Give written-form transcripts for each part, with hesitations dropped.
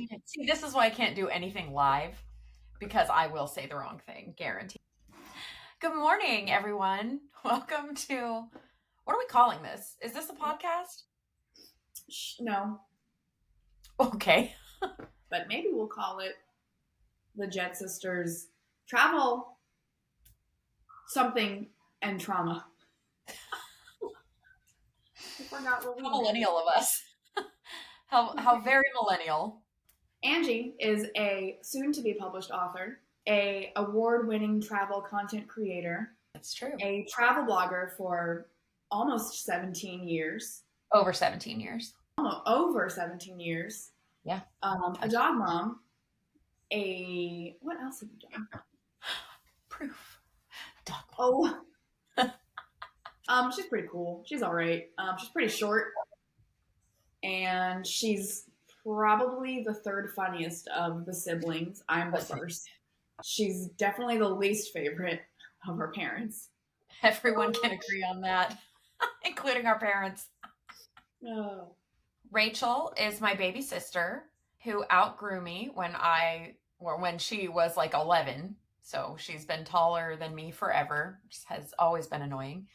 hate it. See, this is why I can't do anything live because I will say the wrong thing, guaranteed. Good morning, everyone. Welcome to, what are we calling this? Is this a podcast? No, Okay. but maybe we'll call it the Jet Sisters Travel Something and Trauma. I forgot what we How millennial of us. How very millennial. Angie is a soon-to-be published author, a award-winning travel content creator. That's true. A travel blogger for almost 17 years. Over 17 years. Over 17 years. Yeah. A dog mom. What else have you done? Proof. Dog mom. Oh. She's pretty cool. She's all right. She's pretty short. And she's probably the third funniest of the siblings. I'm the first. She's definitely the least favorite of her parents. Everyone can agree on that, including our parents. Oh. Rachel is my baby sister who outgrew me when she was like 11. So she's been taller than me forever, which has always been annoying.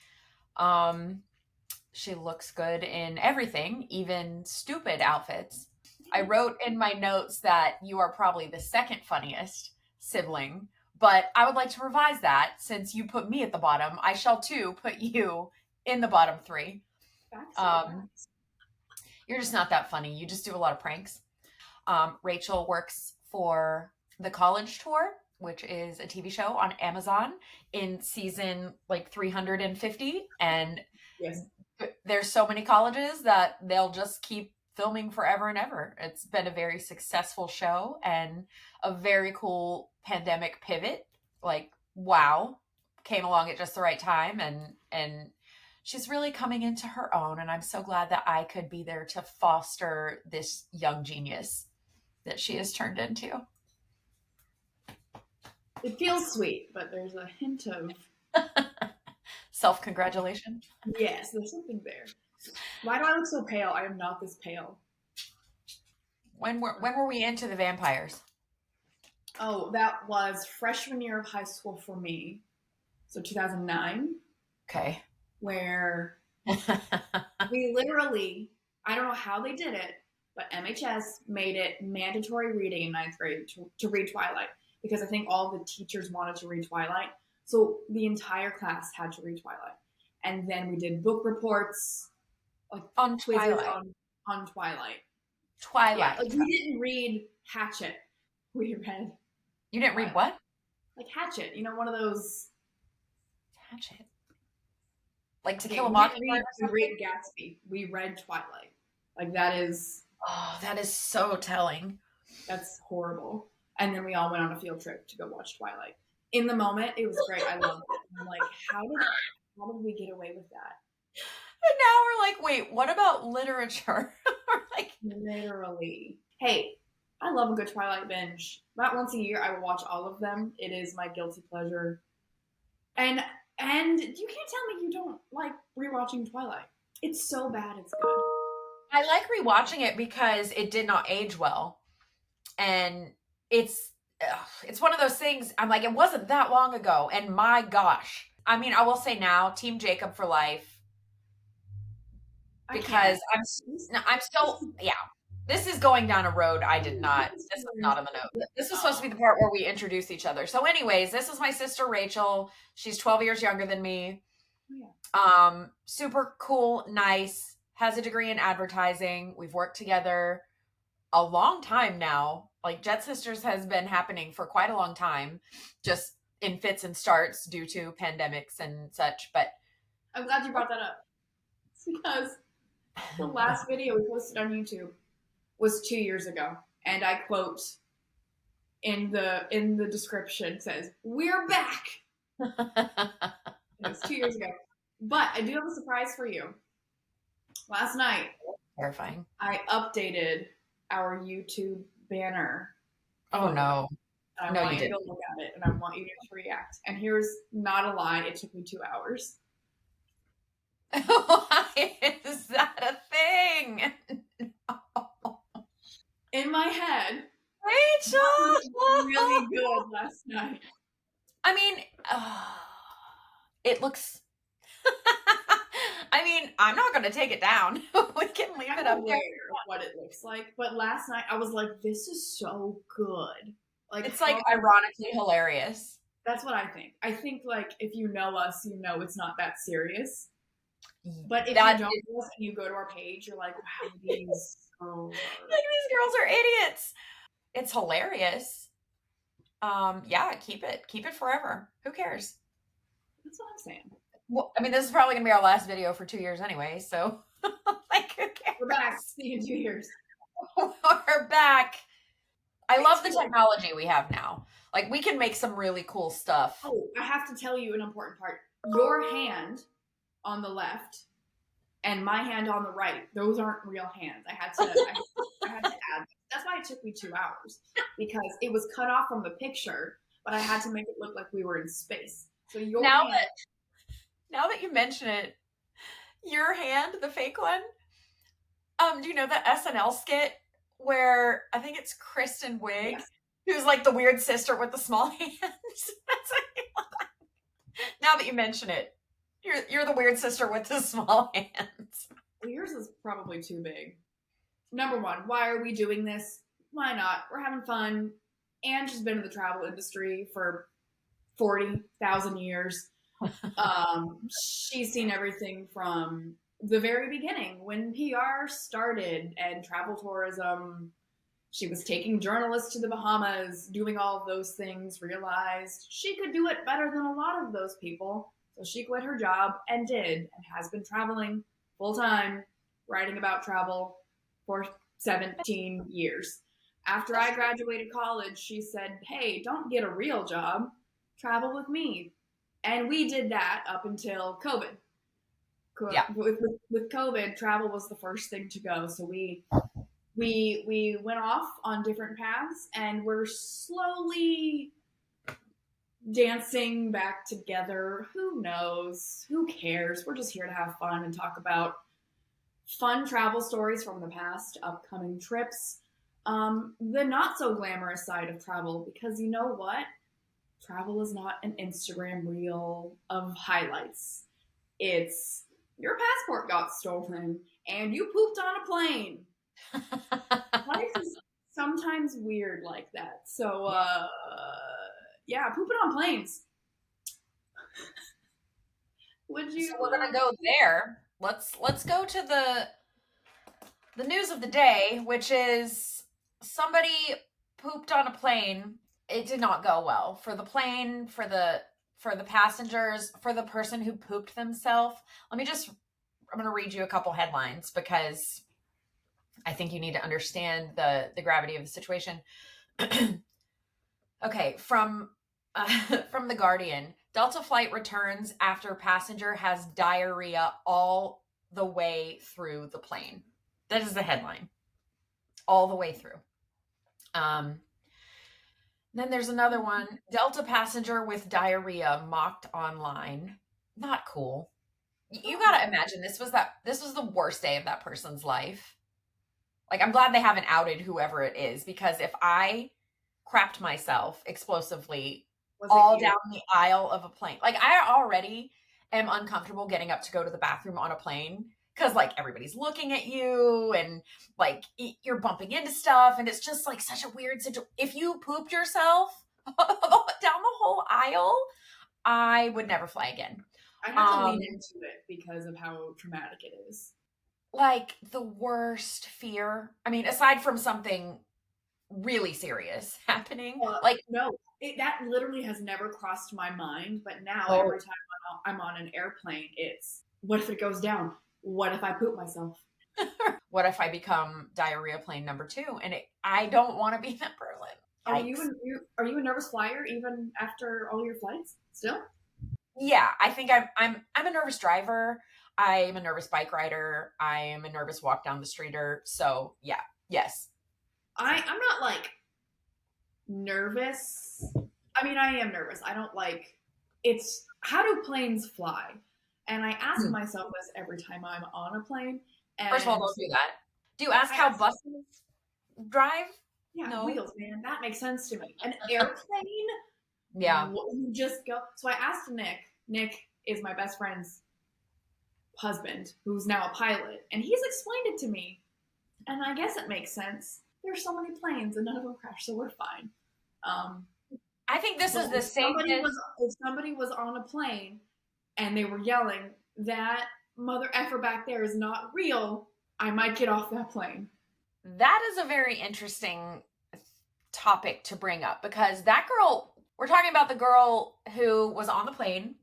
She looks good in everything, even stupid outfits. I wrote in my notes that you are probably the second funniest sibling, but I would like to revise that. Since you put me at the bottom, I shall too put you in the bottom three. You're just not that funny. You just do a lot of pranks. Rachel works for The College Tour, which is a TV show on Amazon in season like 350. And yes, there's so many colleges that they'll just keep filming forever and ever. It's been a very successful show and a very cool pandemic pivot. Like, wow, came along at just the right time. And she's really coming into her own. And I'm so glad that I could be there to foster this young genius that she has turned into. It feels sweet, but there's a hint of self-congratulation. Yes, there's something there. Why do I look so pale? I am not this pale. When were we into the vampires? Oh, that was freshman year of high school for me. So 2009. Okay. Where we literally, I don't know how they did it, but MHS made it mandatory reading in 9th grade to read Twilight. Because I think all the teachers wanted to read Twilight. So the entire class had to read Twilight. And then we did book reports, like on Twilight. On Twilight. Twilight. Yeah, like we didn't read Hatchet. We read. You didn't read what? Like Hatchet. You know, one of those. Hatchet. Like To Kill a Mockingbird. We read Gatsby. We read Twilight. Like that is. Oh, that is so telling. That's horrible. And then we all went on a field trip to go watch Twilight. In the moment, it was great. I loved it. I'm like, how did we get away with that? And now we're like, wait, what about literature? Like literally. Hey, I love a good Twilight binge. About once a year, I will watch all of them. It is my guilty pleasure. And you can't tell me you don't like rewatching Twilight. It's so bad, it's good. I like rewatching it because it did not age well. And it's one of those things, I'm like, it wasn't that long ago. And my gosh. I mean, I will say now, Team Jacob for life. Because I'm still, yeah. This is going down a road I did not, this is not on the note. This was supposed to be the part where we introduce each other. So anyways, this is my sister, Rachel. She's 12 years younger than me. Super cool, nice, has a degree in advertising. We've worked together a long time now. Like Jet Sisters has been happening for quite a long time, just in fits and starts due to pandemics and such. But I'm glad you brought that up. It's because the last video we posted on YouTube was 2 years ago, and I quote in the description says, "We're back." It was 2 years ago, but I do have a surprise for you. Last night, terrifying. I updated our YouTube banner. Oh no! I want you to look at it, and I want you to react. And here's not a lie: it took me 2 hours. Why is that a thing? No. in my head, Rachel! that was really good last night. I mean, it looks... I mean, I'm not going to take it down. We can leave it up there. What it looks like, but last night I was like, this is so good. Like, it's like ironically hilarious. That's what I think. I think like if you know us, you know it's not that serious. But if you don't know us and you go to our page, you're like, wow, these girls are... like, these girls are idiots. It's hilarious. Yeah, keep it forever. Who cares? That's what I'm saying. Well, I mean, this is probably gonna be our last video for 2 years anyway, so like, who cares? We're back. See you in 2 years. We're back. I love the technology we have now. Like, we can make some really cool stuff. Oh, I have to tell you an important part. Your hand on the left and my hand on the right, those aren't real hands. I had to add. That's why it took me 2 hours, because it was cut off from the picture, but I had to make it look like we were in space. So your hand... Now that you mention it, your hand, the fake one, do you know the SNL skit where I think it's Kristen Wiig, who's like the weird sister with the small hands? That's what you look like. Now that you mention it, you're the weird sister with the small hands. Well, yours is probably too big. Number one, why are we doing this? Why not? We're having fun. Angie's been in the travel industry for 40,000 years. She's seen everything from the very beginning when PR started and travel tourism. She was taking journalists to the Bahamas, doing all of those things, realized she could do it better than a lot of those people. So she quit her job and did, and has been traveling full time, writing about travel for 17 years. After I graduated college, she said, hey, don't get a real job, travel with me. And we did that up until COVID. Yeah. With COVID, travel was the first thing to go. So we went off on different paths, and we're slowly dancing back together. Who knows? Who cares? We're just here to have fun and talk about fun travel stories from the past, upcoming trips, the not so glamorous side of travel, because you know what? Travel is not an Instagram reel of highlights. It's your passport got stolen and you pooped on a plane. Life is sometimes weird like that. So, yeah, pooping on planes. Would you? So we're gonna go there. Let's go to the news of the day, which is somebody pooped on a plane. It did not go well for the plane, for the passengers, for the person who pooped themselves. I'm going to read you a couple headlines because I think you need to understand the gravity of the situation. Okay, from The Guardian, Delta flight returns after passenger has diarrhea all the way through the plane. That is the headline. All the way through. Then there's another one. Delta passenger with diarrhea mocked online. Not cool. You got to imagine this was the worst day of that person's life. Like, I'm glad they haven't outed whoever it is, because if I crapped myself explosively all down the aisle of a plane, like, I already am uncomfortable getting up to go to the bathroom on a plane, because, like, everybody's looking at you and, like, you're bumping into stuff. And it's just, like, such a weird situation. If you pooped yourself down the whole aisle, I would never fly again. I have to lean into it because of how traumatic it is. Like, the worst fear. I mean, aside from something really serious happening. No, that literally has never crossed my mind. But now every time I'm on an airplane, it's, what if it goes down? What if I poop myself? What if I become diarrhea plane number 2? And I don't want to be that person. Are you a nervous flyer even after all your flights still? Yeah, I think I'm a nervous driver. I'm a nervous bike rider. I am a nervous walk down the streeter. So yeah, yes. I'm not like nervous. I mean, I am nervous. I don't like, it's, how do planes fly? And I ask myself this every time I'm on a plane. And first of all, don't do that. Do you ask how buses drive? Yeah, No. wheels, man. That makes sense to me. An airplane? Yeah. You just go. So I asked Nick. Nick is my best friend's husband, who's now a pilot, and he's explained it to me. And I guess it makes sense. There's so many planes, and none of them crash, so we're fine. I think this is the safest. If somebody was on a plane and they were yelling, that mother effer back there is not real, I might get off that plane. That is a very interesting topic to bring up, because that girl, we're talking about the girl who was on the plane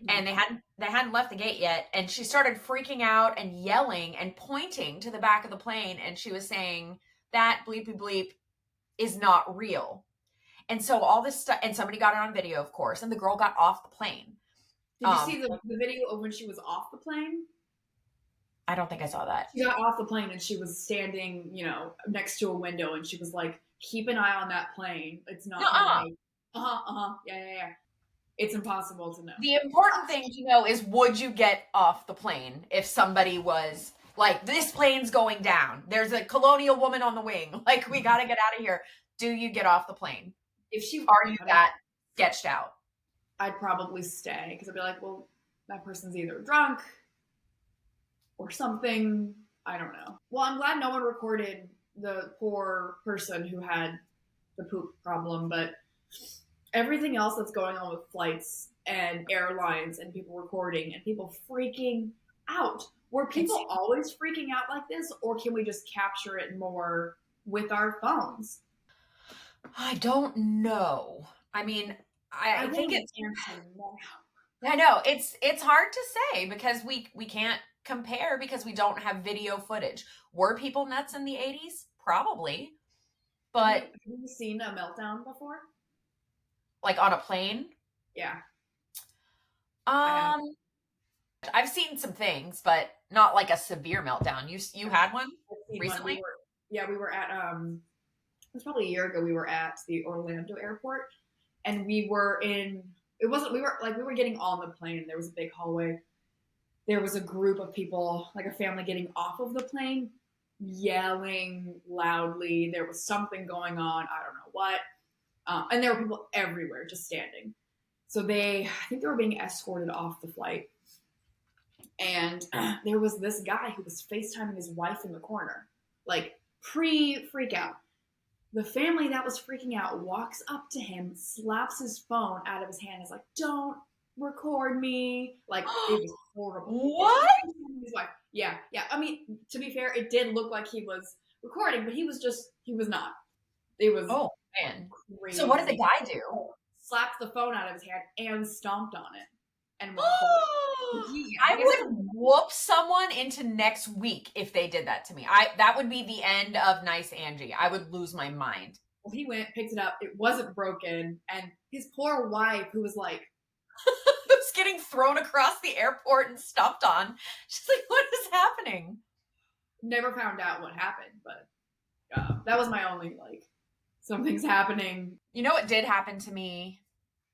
and they hadn't left the gate yet, and she started freaking out and yelling and pointing to the back of the plane, and she was saying that bleepy bleep is not real. And so all this stuff, and somebody got it on video, of course, and the girl got off the plane. Did you see the video of when she was off the plane? I don't think I saw that. She got off the plane and she was standing, next to a window, and she was like, keep an eye on that plane. It's not yeah. It's impossible to know. The important thing to know is, would you get off the plane if somebody was like, this plane's going down, there's a colonial woman on the wing, like, we got to get out of here? Do you get off the plane? Are you that sketched out? I'd probably stay, because I'd be like, well, that person's either drunk or something. I don't know. Well, I'm glad no one recorded the poor person who had the poop problem, but everything else that's going on with flights and airlines and people recording and people freaking out. Were people always freaking out like this, or can we just capture it more with our phones? I don't know. I mean, I think it's. I know it's hard to say, because we can't compare, because we don't have video footage. Were people nuts in the 80s? Probably. But have you seen a meltdown before? Like on a plane? Yeah. I've seen some things, but not like a severe meltdown. You had one recently? We were at it was probably a year ago. We were at the Orlando airport, and we were getting on the plane. There was a big hallway. There was a group of people, like a family, getting off of the plane, yelling loudly. There was something going on. I don't know what. And there were people everywhere just standing. So I think they were being escorted off the flight. And there was this guy who was FaceTiming his wife in the corner, like pre-freak out. The family that was freaking out walks up to him, slaps his phone out of his hand, is like, don't record me. Like, it was horrible. What? His wife. Yeah. I mean, to be fair, it did look like he was recording, but he was not. It was man. crazy. So what did the guy do? Slapped the phone out of his hand and stomped on it. And I would whoop someone into next week if they did that to me. That would be the end of Nice Angie. I would lose my mind. Well, he went, picked it up. It wasn't broken. And his poor wife, who was like, was getting thrown across the airport and stomped on. She's like, what is happening? Never found out what happened, but that was my only, something's happening. You know what did happen to me?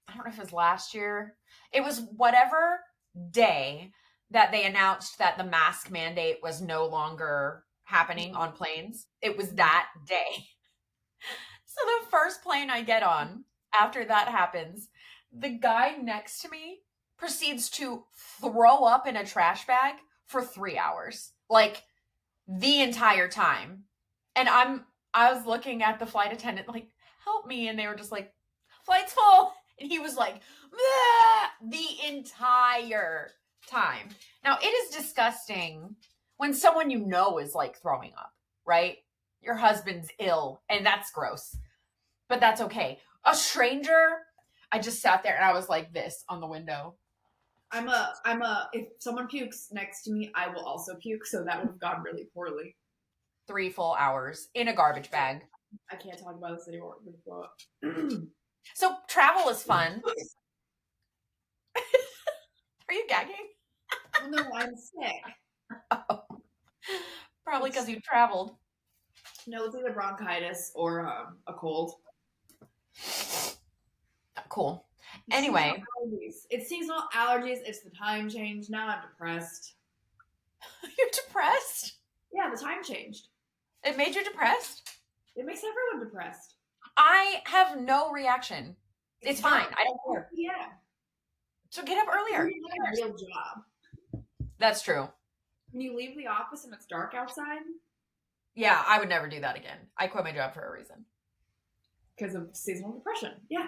I don't know if it was last year. It was whatever day that they announced that the mask mandate was no longer happening on planes. It was that day. So the first plane I get on after that happens, the guy next to me proceeds to throw up in a trash bag for 3 hours. Like, the entire time. And I was looking at the flight attendant like, help me. And they were just like, flight's full. And he was like, the entire time. Now, it is disgusting when someone you know is like throwing up, right? Your husband's ill, and that's gross. But that's okay. A stranger, I just sat there and I was like this on the window. If someone pukes next to me, I will also puke. So that would have gone really poorly. 3 full hours in a garbage bag. I can't talk about this anymore. I'm gonna blow up. So travel is fun. Are you gagging? No, I'm sick. Oh. Probably because you traveled. No, it's either bronchitis or a cold. Cool. Anyway. It's seasonal allergies. It's the time change. Now I'm depressed. You're depressed? Yeah, the time changed. It made you depressed? It makes everyone depressed. I have no reaction. It's fine. I don't care. Yeah. So get up earlier. You have a real job. That's true. When you leave the office and it's dark outside. Yeah, I would never do that again. I quit my job for a reason. Because of seasonal depression. Yeah.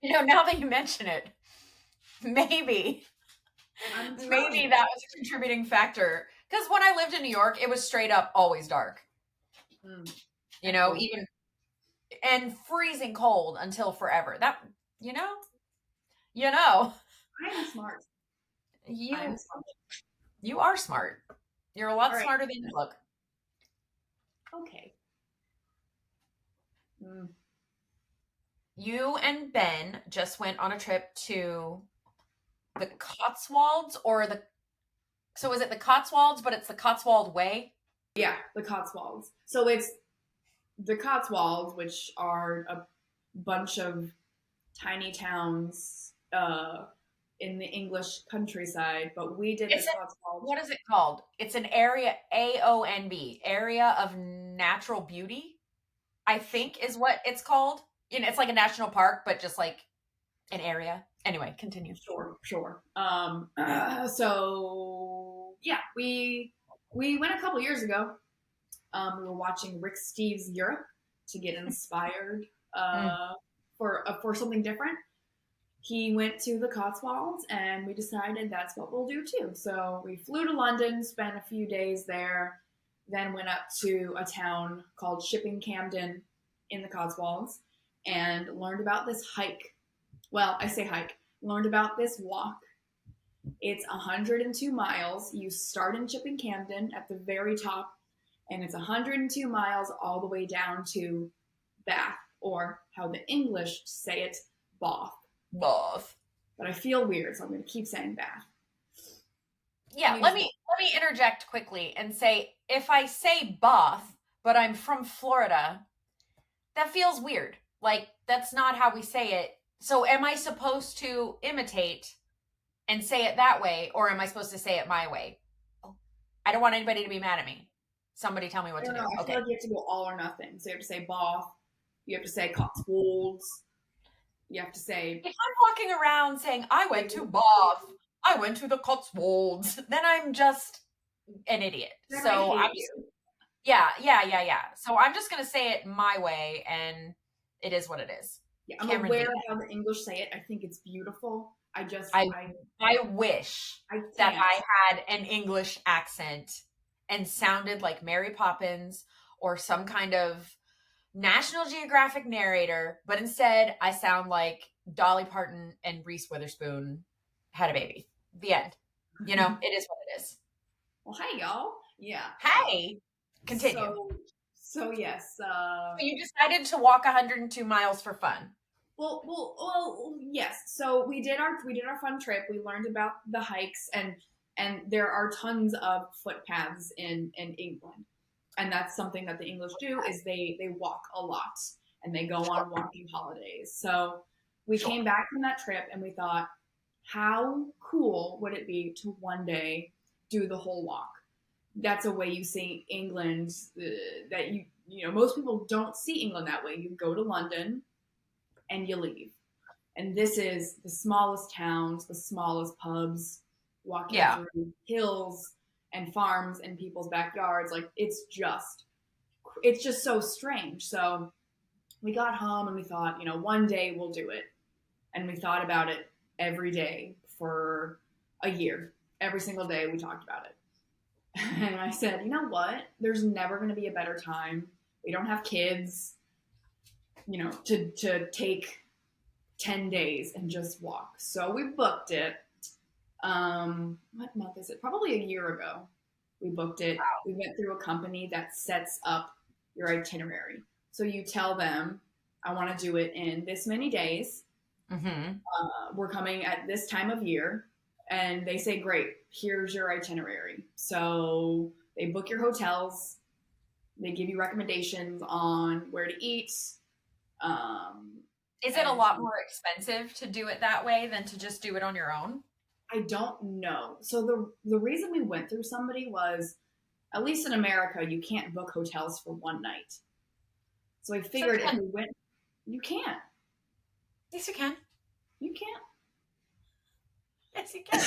Now that you mention it, maybe that was a contributing factor. Because when I lived in New York, it was straight up always dark. Even and freezing cold until forever. That I am smart. You are smart. You're a lot smarter than you look. Okay. You and Ben just went on a trip to the Cotswolds so is it the Cotswolds, but it's the Cotswold Way? Yeah, the Cotswolds. So it's the Cotswolds, which are a bunch of tiny towns in the English countryside, but we did the Cotswolds. What is it called? It's an area, AONB, Area of Natural Beauty, I think is what it's called. It's like a national park, but just like an area. Anyway, continue. Sure. So yeah, we went a couple years ago. We were watching Rick Steves' Europe to get inspired for something different. He went to the Cotswolds, and we decided that's what we'll do too. So we flew to London, spent a few days there, then went up to a town called Shipping Camden in the Cotswolds, and learned about this hike. Well, I say hike. Learned about this walk. It's 102 miles. You start in Shipping Camden at the very top, and it's 102 miles all the way down to Bath, or how the English say it, Bath. But I feel weird, so I'm going to keep saying Bath. Yeah, let me interject quickly and say, if I say Bath, but I'm from Florida, that feels weird. Like, that's not how we say it. So am I supposed to imitate and say it that way, or am I supposed to say it my way? I don't want anybody to be mad at me. Somebody tell me what to do. I feel like you have to go all or nothing. So you have to say Bath. You have to say Cotswolds. You have to say... If I'm walking around saying, I went to Bath, I went to the Cotswolds, then I'm just an idiot. So I'm just... Yeah. So I'm just going to say it my way, and it is what it is. Yeah, I'm aware of how the English say it. I think it's beautiful. I wish that I had an English accent and sounded like Mary Poppins or some kind of National Geographic narrator, but instead I sound like Dolly Parton and Reese Witherspoon had a baby. The end. It is what it is. Well, hey, y'all. Yeah. Hey. Continue. So yes. So you decided to walk 102 miles for fun. Well, yes. So we did our fun trip. We learned about the hikes, and there are tons of footpaths in England, and that's something that the English do is they walk a lot and they go on walking holidays. So we came back from that trip and we thought, how cool would it be to one day do the whole walk? That's a way you see England that most people don't see England that way. You go to London and you leave. And this is the smallest towns, the smallest pubs, walking through hills and farms and people's backyards. Like, it's just so strange. So we got home and we thought, one day we'll do it. And we thought about it every day for a year. Every single day we talked about it. And I said, you know what? There's never going to be a better time. We don't have kids, to take 10 days and just walk. So we booked it. What month is it? Probably a year ago. We booked it. Wow. We went through a company that sets up your itinerary. So you tell them, I want to do it in this many days. Mm-hmm. We're coming at this time of year. And they say, great, here's your itinerary. So they book your hotels. They give you recommendations on where to eat. Is it a lot more expensive to do it that way than to just do it on your own? I don't know. So the reason we went through somebody was at least in America, you can't book hotels for one night. So I figured if we went, you can't. Yes, you can. You can't. Yes, you can.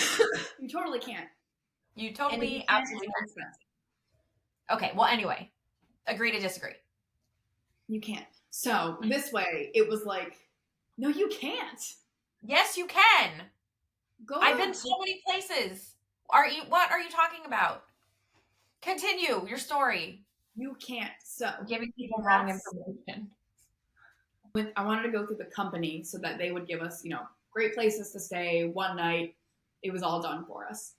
You totally can't. You totally, and absolutely it's expensive. Okay, well, anyway, agree to disagree. You can't. So this way, it was like, no, you can't. Yes, you can. Go. I've been so many places. What are you talking about? Continue your story. You can't. So Giving people wrong information. I wanted to go through the company so that they would give us, great places to stay one night. It was all done for us.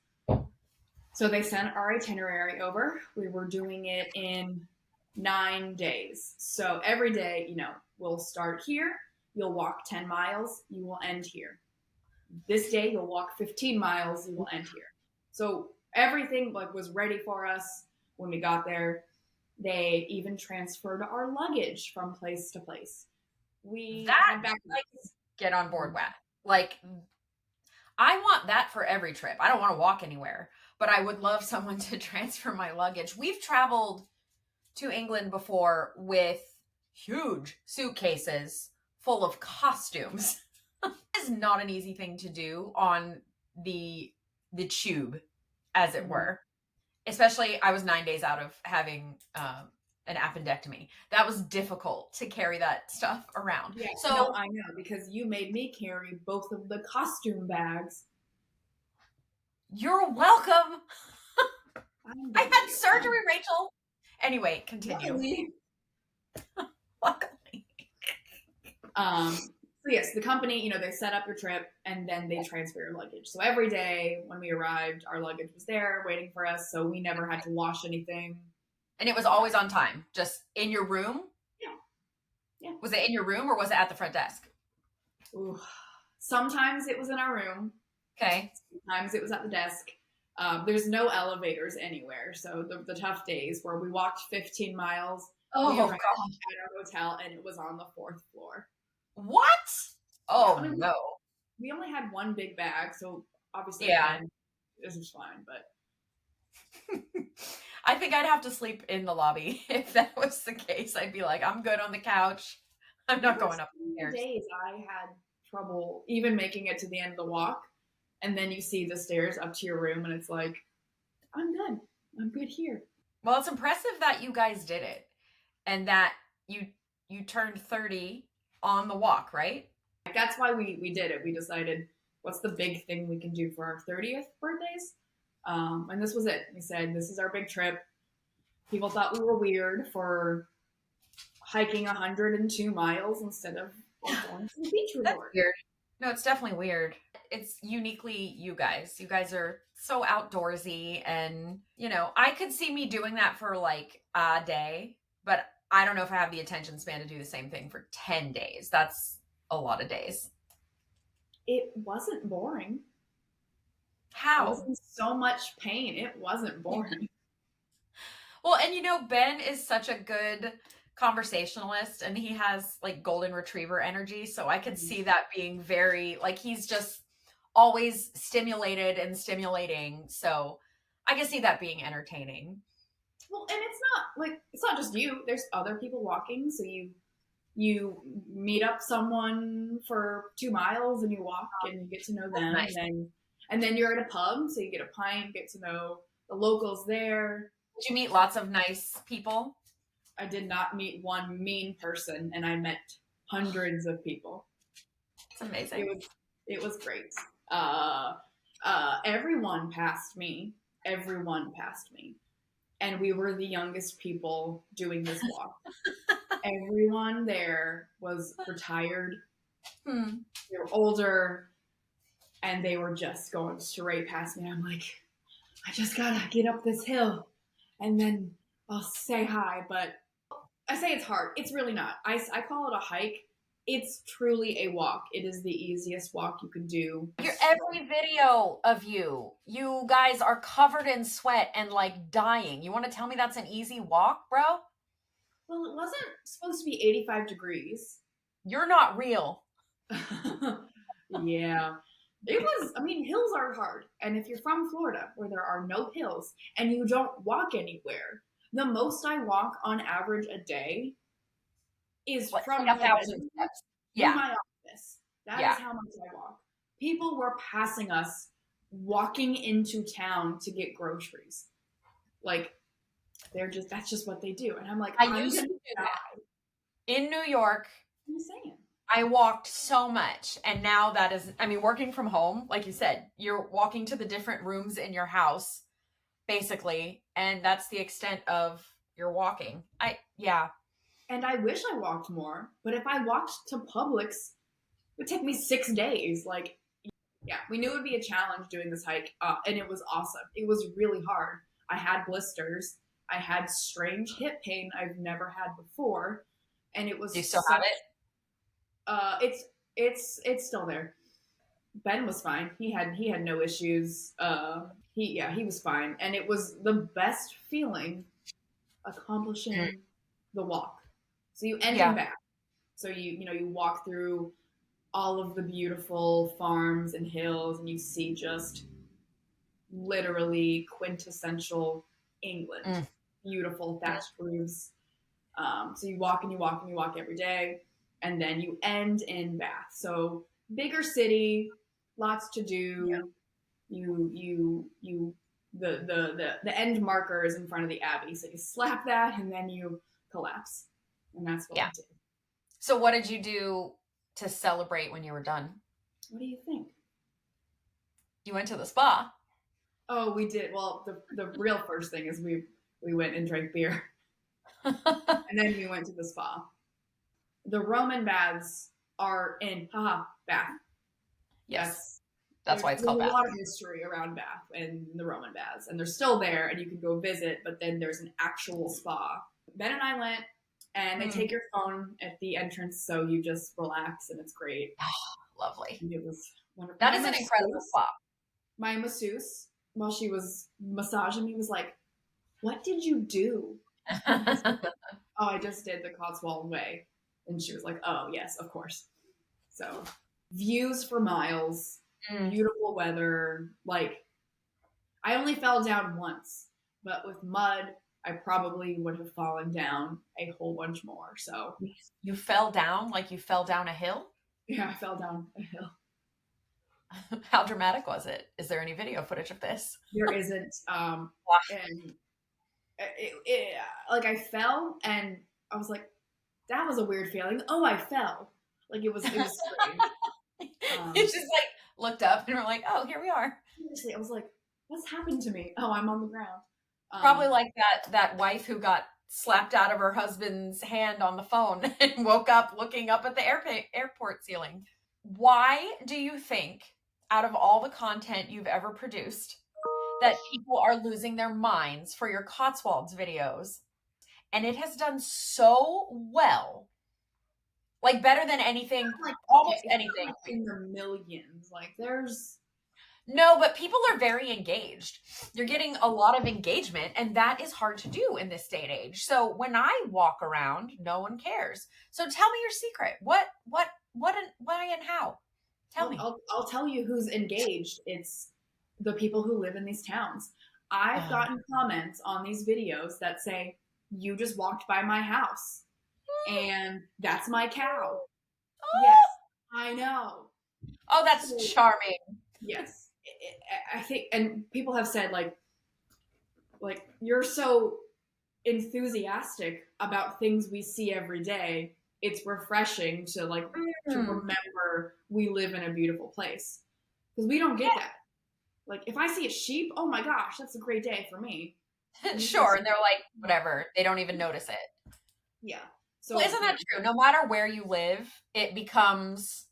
So they sent our itinerary over. We were doing it in 9 days. So every day, we'll start here. You'll walk 10 miles. You will end here. This day, you'll walk 15 miles. You will end here. So everything was ready for us when we got there. They even transferred our luggage from place to place. Get on board with. I want that for every trip. I don't want to walk anywhere, but I would love someone to transfer my luggage. We've traveled to England before with huge suitcases full of costumes. It is not an easy thing to do on the tube, as it were. Especially, I was 9 days out of having an appendectomy. That was difficult to carry that stuff around. Yeah, so I know, because you made me carry both of the costume bags. You're welcome. I had surgery, Rachel. Anyway, continue. Luckily. So yes, the company, they set up your trip and then they transfer your luggage. So every day when we arrived, our luggage was there waiting for us. So we never had to wash anything. And it was always on time, just in your room? Yeah. Was it in your room or was it at the front desk? Ooh. Sometimes it was in our room. Okay. Sometimes it was at the desk. There's no elevators anywhere. So the tough days where we walked 15 miles, we arrived at our hotel and it was on the 4th floor. What? Oh, no. We only had one big bag, so obviously this was fine, but I think I'd have to sleep in the lobby if that was the case. I'd be like, I'm good on the couch. I'm not going up the stairs. Days I had trouble even making it to the end of the walk, and then you see the stairs up to your room, and it's like, I'm good here. Well, it's impressive that you guys did it, and that you turned 30 on the walk, right? That's why we did it. We decided, what's the big thing we can do for our 30th birthdays? And this was it. We said, this is our big trip. People thought we were weird for hiking 102 miles instead of going to the beach resort. That's weird. No, it's definitely weird. It's uniquely you guys. You guys are so outdoorsy, and, I could see me doing that for like a day, but I don't know if I have the attention span to do the same thing for 10 days. That's a lot of days. It wasn't boring. How? I was in so much pain. It wasn't boring. Well, and Ben is such a good conversationalist, and he has like golden retriever energy. So I could see that being very, he's just always stimulated and stimulating. So I can see that being entertaining. Well, and it's not just you. There's other people walking. So you meet up someone for 2 miles and you walk and you get to know them. Nice. And then you're at a pub, so you get a pint, get to know the locals there. Did you meet lots of nice people? I did not meet one mean person, and I met hundreds of people. It's amazing. It was great. Everyone passed me. And we were the youngest people doing this walk. Everyone there was retired. They were older, and they were just going straight past me. I'm like, I just gotta get up this hill, and then I'll say hi. But I say it's hard. It's really not. I call it a hike. It's truly a walk. It is the easiest walk you can do. Every video of you guys are covered in sweat and dying. You want to tell me that's an easy walk, bro? Well, it wasn't supposed to be 85 degrees. You're not real. Yeah. It was, I mean, hills are hard. And if you're from Florida, where there are no hills and you don't walk anywhere, the most I walk on average a day is Like from a my thousand bedroom steps. to Yeah. my office. That is Yeah. how much I walk. People were passing us walking into town to get groceries. Like, that's just what they do. And I'm like, I I'm used going to to do die. that. In New York, I'm saying. I walked so much. And now that is, I mean, working from home, like you said, you're walking to the different rooms in your house, basically. And that's the extent of your walking. Yeah. And I wish I walked more, but if I walked to Publix, it would take me 6 days. Like, yeah, we knew it would be a challenge doing this hike, and it was awesome. It was really hard. I had blisters. I had strange hip pain I've never had before, and it was Do you still have it? it's still there. Ben was fine. He had no issues. He was fine, and it was the best feeling accomplishing the walk. So you end in Yeah. Bath. So you walk through all of the beautiful farms and hills, and you see just literally quintessential England. Mm. Beautiful thatched roofs. So you walk and you walk and you walk every day, and then you end in Bath. So bigger city, lots to do. Yeah. The end marker is in front of the Abbey, so you slap that and then you collapse, and that's what we did. So what did you do to celebrate when you were done? What do you think? You went to the spa. Oh, we did. Well, the real first thing is we went and drank beer, and then we went to the spa. The Roman baths are in Bath. Yes, that's why it's called Bath. There's a lot of history around Bath and the Roman baths, and they're still there, and you can go visit. But then there's an actual spa. Ben and I went, and they take your phone at the entrance, so you just relax, and it's great. Lovely. And it was wonderful. That is an incredible spa. My masseuse, while she was massaging me, was like, "What did you do?" Oh, I just did the Cotswold Way. And she was like, "Oh, yes, of course." So, views for miles, beautiful weather. Like, I only fell down once, but with mud, I probably would have fallen down a whole bunch more. So, you fell down like you fell down a hill? Yeah, I fell down a hill. How dramatic was it? Is there any video footage of this? There isn't. And like I fell, and I was like, that was a weird feeling. Oh, I fell. Like it was strange. You just like looked up and were like, oh, here we are. Seriously, I was like, what's happened to me? Oh, I'm on the ground. Probably like that wife who got slapped out of her husband's hand on the phone and woke up looking up at the airport ceiling. Why do you think, out of all the content you've ever produced, that people are losing their minds for your Cotswolds videos? And it has done so well. Like better than anything, like almost anything. In the millions. Like there's no, but people are very engaged. You're getting a lot of engagement, and that is hard to do in this day and age. So when I walk around, no one cares. So tell me your secret. What, and how? Tell me. I'll tell you who's engaged. It's the people who live in these towns. I've gotten comments on these videos that say, "You just walked by my house, and that's my cow." Oh. Yes, I know. Oh, that's charming. Yes. I think, and people have said like you're so enthusiastic about things we see every day. It's refreshing to to remember we live in a beautiful place, because we don't get that. Like if I see a sheep, oh my gosh, that's a great day for me. Sure, and they're like whatever. They don't even notice it. Yeah. So well, isn't that true? No matter where you live, it becomes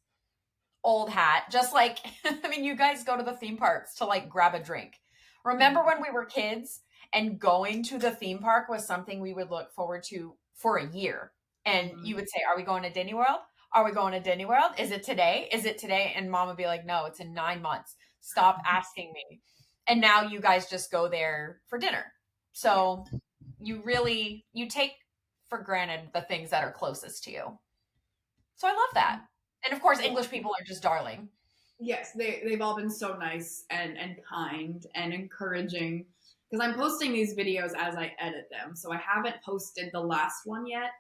old hat. Just like, I mean, you guys go to the theme parks to like grab a drink. Remember when we were kids and going to the theme park was something we would look forward to for a year. And you would say, are we going to Disney World? Are we going to Disney World? Is it today? Is it today? And mom would be like, no, it's in 9 months. Stop asking me. And now you guys just go there for dinner. So you take for granted the things that are closest to you. So I love that. And of course, English people are just darling. Yes, they've all been so nice and kind and encouraging. Because I'm posting these videos as I edit them, so I haven't posted the last one yet.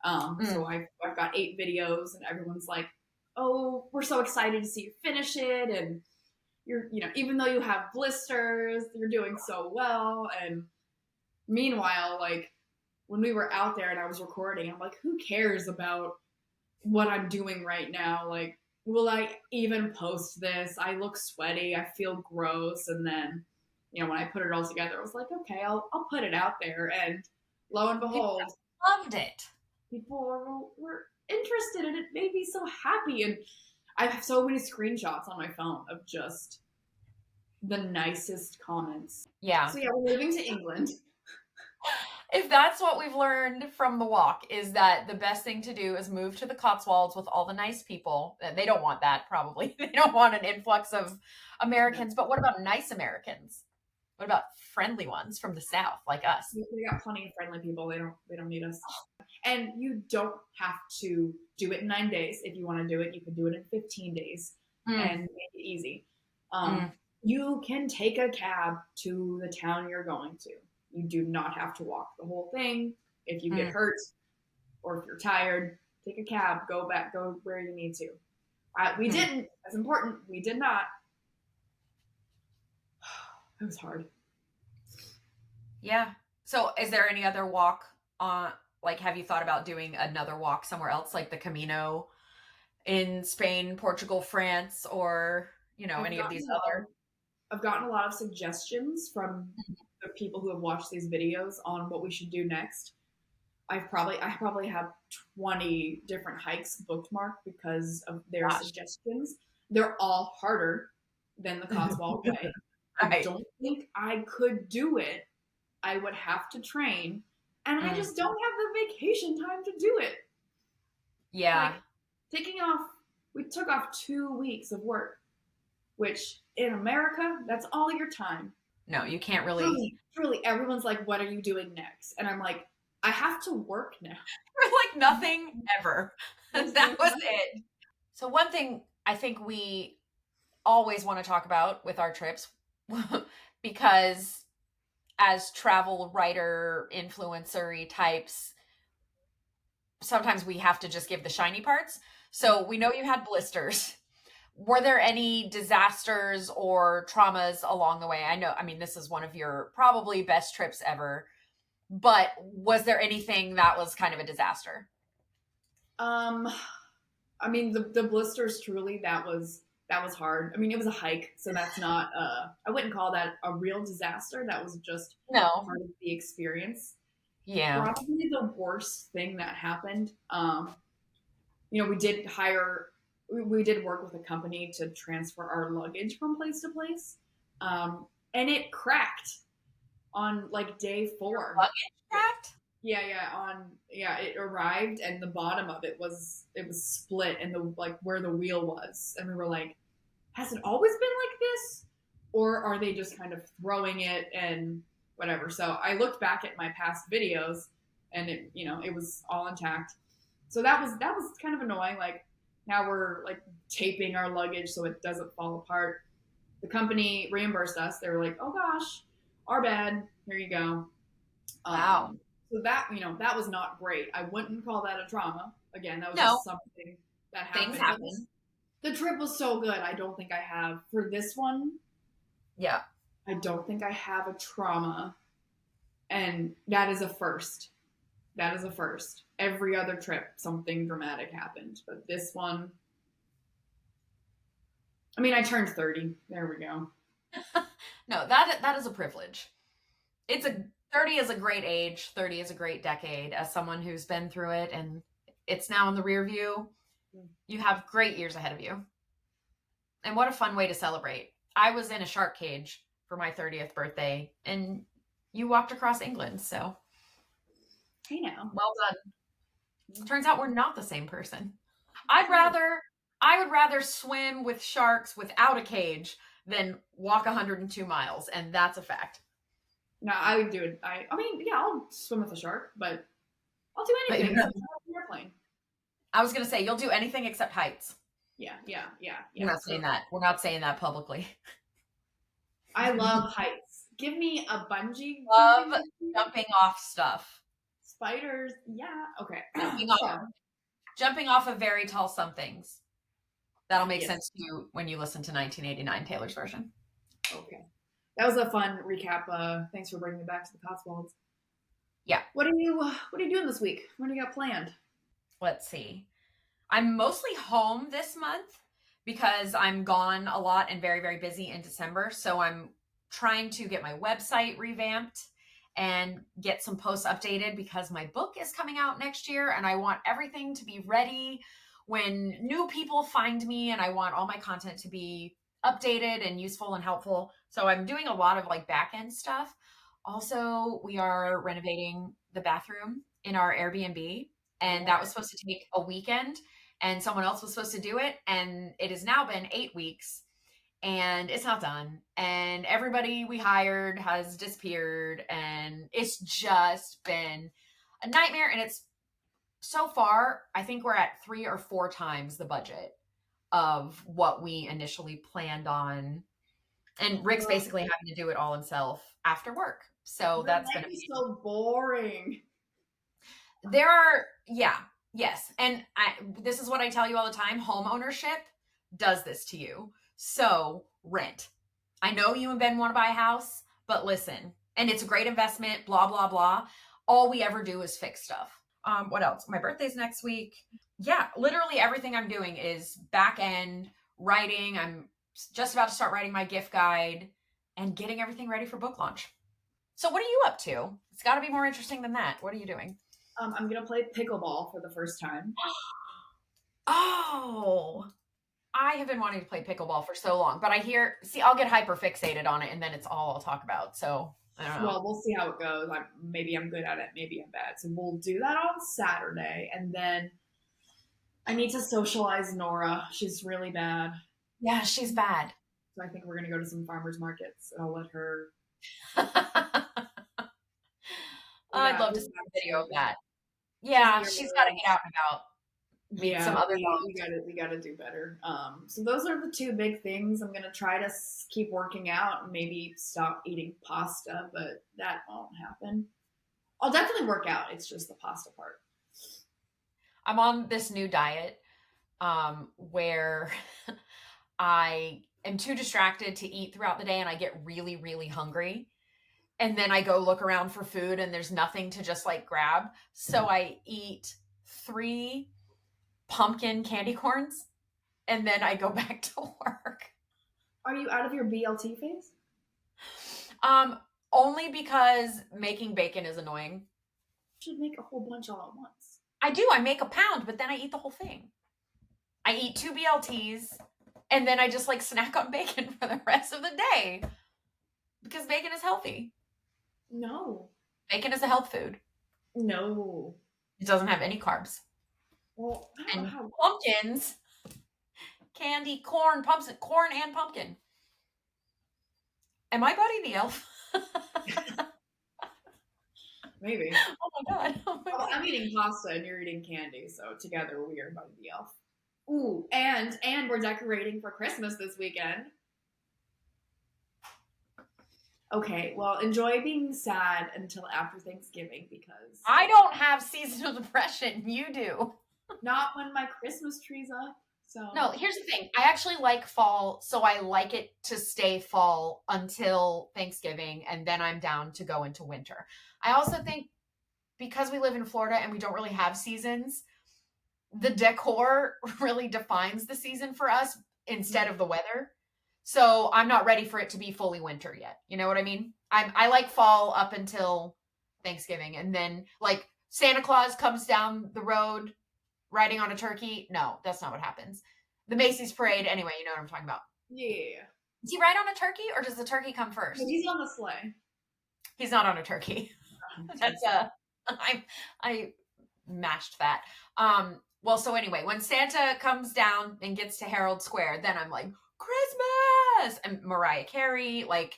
So I've got 8 videos, and everyone's like, "Oh, we're so excited to see you finish it," and even though you have blisters, you're doing so well. And meanwhile, like when we were out there and I was recording, I'm like, who cares about what I'm doing right now? Like, will I even post this? I look sweaty. I feel gross. And then, when I put it all together, I was like, okay, I'll put it out there. And lo and behold, People loved it. People were interested, and it made me so happy. And I have so many screenshots on my phone of just the nicest comments. Yeah. So yeah, we're moving to England. If that's what we've learned from the walk, is that the best thing to do is move to the Cotswolds with all the nice people. They don't want that, probably. They don't want an influx of Americans. But what about nice Americans? What about friendly ones from the South, like us? We got plenty of friendly people. They don't need us. And you don't have to do it in 9 days. If you want to do it, you can do it in 15 days and make it easy. You can take a cab to the town you're going to. You do not have to walk the whole thing. If you get hurt or if you're tired, take a cab, go where you need to. We didn't. That's important. We did not. It was hard. Yeah. So is there any other walk like, have you thought about doing another walk somewhere else, like the Camino in Spain, Portugal, France, or, any of these other? I've gotten a lot of suggestions from the people who have watched these videos on what we should do next. I probably have 20 different hikes bookmarked because of their suggestions. They're all harder than the Cotswold Way. I don't think I could do it. I would have to train, and I just don't have the vacation time to do it. Yeah. We took off 2 weeks of work, which in America, that's all your time. No, you can't really. Truly, everyone's like, what are you doing next? And I'm like, I have to work now. Like nothing ever. That was it. So one thing I think we always want to talk about with our trips, because as travel writer, influencer-y types, sometimes we have to just give the shiny parts. So we know you had blisters. Were there any disasters or traumas along the way? This is one of your probably best trips ever, but was there anything that was kind of a disaster? The blisters, truly, that was hard. It was a hike, so that's not, I wouldn't call that a real disaster. That was just part of the experience. Yeah. Probably the worst thing that happened, we did work with a company to transfer our luggage from place to place. And it cracked on like day 4. Your luggage cracked? Yeah. It arrived and the bottom of it was split and where the wheel was. And we were like, has it always been like this? Or are they just kind of throwing it and whatever? So I looked back at my past videos and it was all intact. So that was kind of annoying. Like, now we're like taping our luggage so it doesn't fall apart. The company reimbursed us. They were like, oh gosh, our bad. Here you go. Wow. So that, that was not great. I wouldn't call that a trauma. Again, that was just something that happened. Things happen. The trip was so good. I don't think I have, for this one. Yeah. I don't think I have a trauma. And that is a first. That is a first. Every other trip, something dramatic happened. But this one, I turned 30. There we go. No, that is a privilege. 30 is a great age. 30 is a great decade. As someone who's been through it and it's now in the rear view, you have great years ahead of you. And what a fun way to celebrate. I was in a shark cage for my 30th birthday, and you walked across England, so... I know. Well done. Turns out we're not the same person. I would rather swim with sharks without a cage than walk 102 miles, and that's a fact. No, I would do it. I'll swim with a shark, but I'll do anything except an airplane. I was going to say, you'll do anything except heights. Yeah, yeah, yeah, We're yeah. not saying that. We're not saying that publicly. I love heights. Give me a bungee Love jumping, jumping off stuff. spiders. Yeah. Okay. Jumping off, So jumping off of very tall somethings. That'll make yes. sense to you when you listen to 1989 Taylor's version. Okay. That was a fun recap. Thanks for bringing me back to the Cotswolds. Yeah. What are you doing this week? What do you got planned? Let's see. I'm mostly home this month because I'm gone a lot and very, very busy in December. So I'm trying to get my website revamped and get some posts updated because my book is coming out next year and I want everything to be ready when new people find me, and I want all my content to be updated and useful and helpful. So I'm doing a lot of like back end stuff. Also, we are renovating the bathroom in our Airbnb, and that was supposed to take a weekend, and someone else was supposed to do it, and it has now been 8 weeks and it's not done, and everybody we hired has disappeared, and it's just been a nightmare. And it's so far, I think we're at 3 or 4 times the budget of what we initially planned on, and Rick's basically having to do it all himself after work. So that's going to be so boring. There are, yeah, yes. And this is what I tell you all the time. Home ownership does this to you. So rent. I know you and Ben want to buy a house, but listen, and it's a great investment, blah, blah, blah. All we ever do is fix stuff. What else? My birthday's next week. Yeah, literally everything I'm doing is back end writing. I'm just about to start writing my gift guide and getting everything ready for book launch. So what are you up to? It's got to be more interesting than that. What are you doing? I'm gonna play pickleball for the first time. Oh, I have been wanting to play pickleball for so long, but I'll get hyper fixated on it, and then it's all I'll talk about. So I don't know. Well, we'll see how it goes. Maybe I'm good at it, maybe I'm bad. So we'll do that on Saturday, and then I need to socialize Nora. She's really bad. Yeah, she's bad. So I think we're gonna go to some farmers markets, and I'll let her. I'd love to see a video of that. Yeah, she's got to get out and about. Meet some other dogs. We gotta do better. So those are the 2 big things. I'm gonna try to keep working out and maybe stop eating pasta, but that won't happen. I'll definitely work out. It's just the pasta part. I'm on this new diet where I am too distracted to eat throughout the day, and I get really, really hungry. And then I go look around for food and there's nothing to just like grab. So I eat 3 pumpkin candy corns and then I go back to work. Are you out of your BLT phase? Only because making bacon is annoying. You should make a whole bunch all at once. I do. I make a pound, but then I eat the whole thing. I eat 2 BLTs and then I just like snack on bacon for the rest of the day because bacon is healthy. No. Bacon is a health food. No. It doesn't have any carbs. Well, I don't know how... pumpkins, candy, corn and pumpkin. Am I Buddy the Elf? Maybe. Oh my god. Well, I'm eating pasta and you're eating candy, so together we are Buddy the Elf. Ooh, and we're decorating for Christmas this weekend. Okay, well, enjoy being sad until after Thanksgiving because... I don't have seasonal depression. You do. Not when my Christmas tree's up. So no, here's the thing. I actually like fall, so I like it to stay fall until Thanksgiving, and then I'm down to go into winter. I also think because we live in Florida and we don't really have seasons, the decor really defines the season for us instead of the weather. So I'm not ready for it to be fully winter yet. You know what I mean? I like fall up until Thanksgiving, and then like Santa Claus comes down the road riding on a turkey. No, that's not what happens. The Macy's parade, anyway, you know what I'm talking about. Yeah. Does he ride on a turkey or does the turkey come first? He's on the sleigh. He's not on a turkey. That's I mashed that. Well, so anyway, when Santa comes down and gets to Herald Square, then I'm like, Christmas! And Mariah Carey, like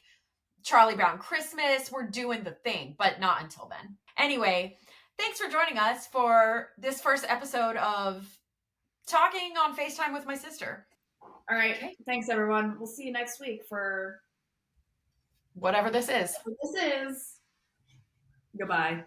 Charlie Brown Christmas, we're doing the thing, but not until then. Anyway, thanks for joining us for this first episode of talking on FaceTime with my sister. All right. Okay. Thanks, everyone. We'll see you next week for whatever this is. What this is. Goodbye.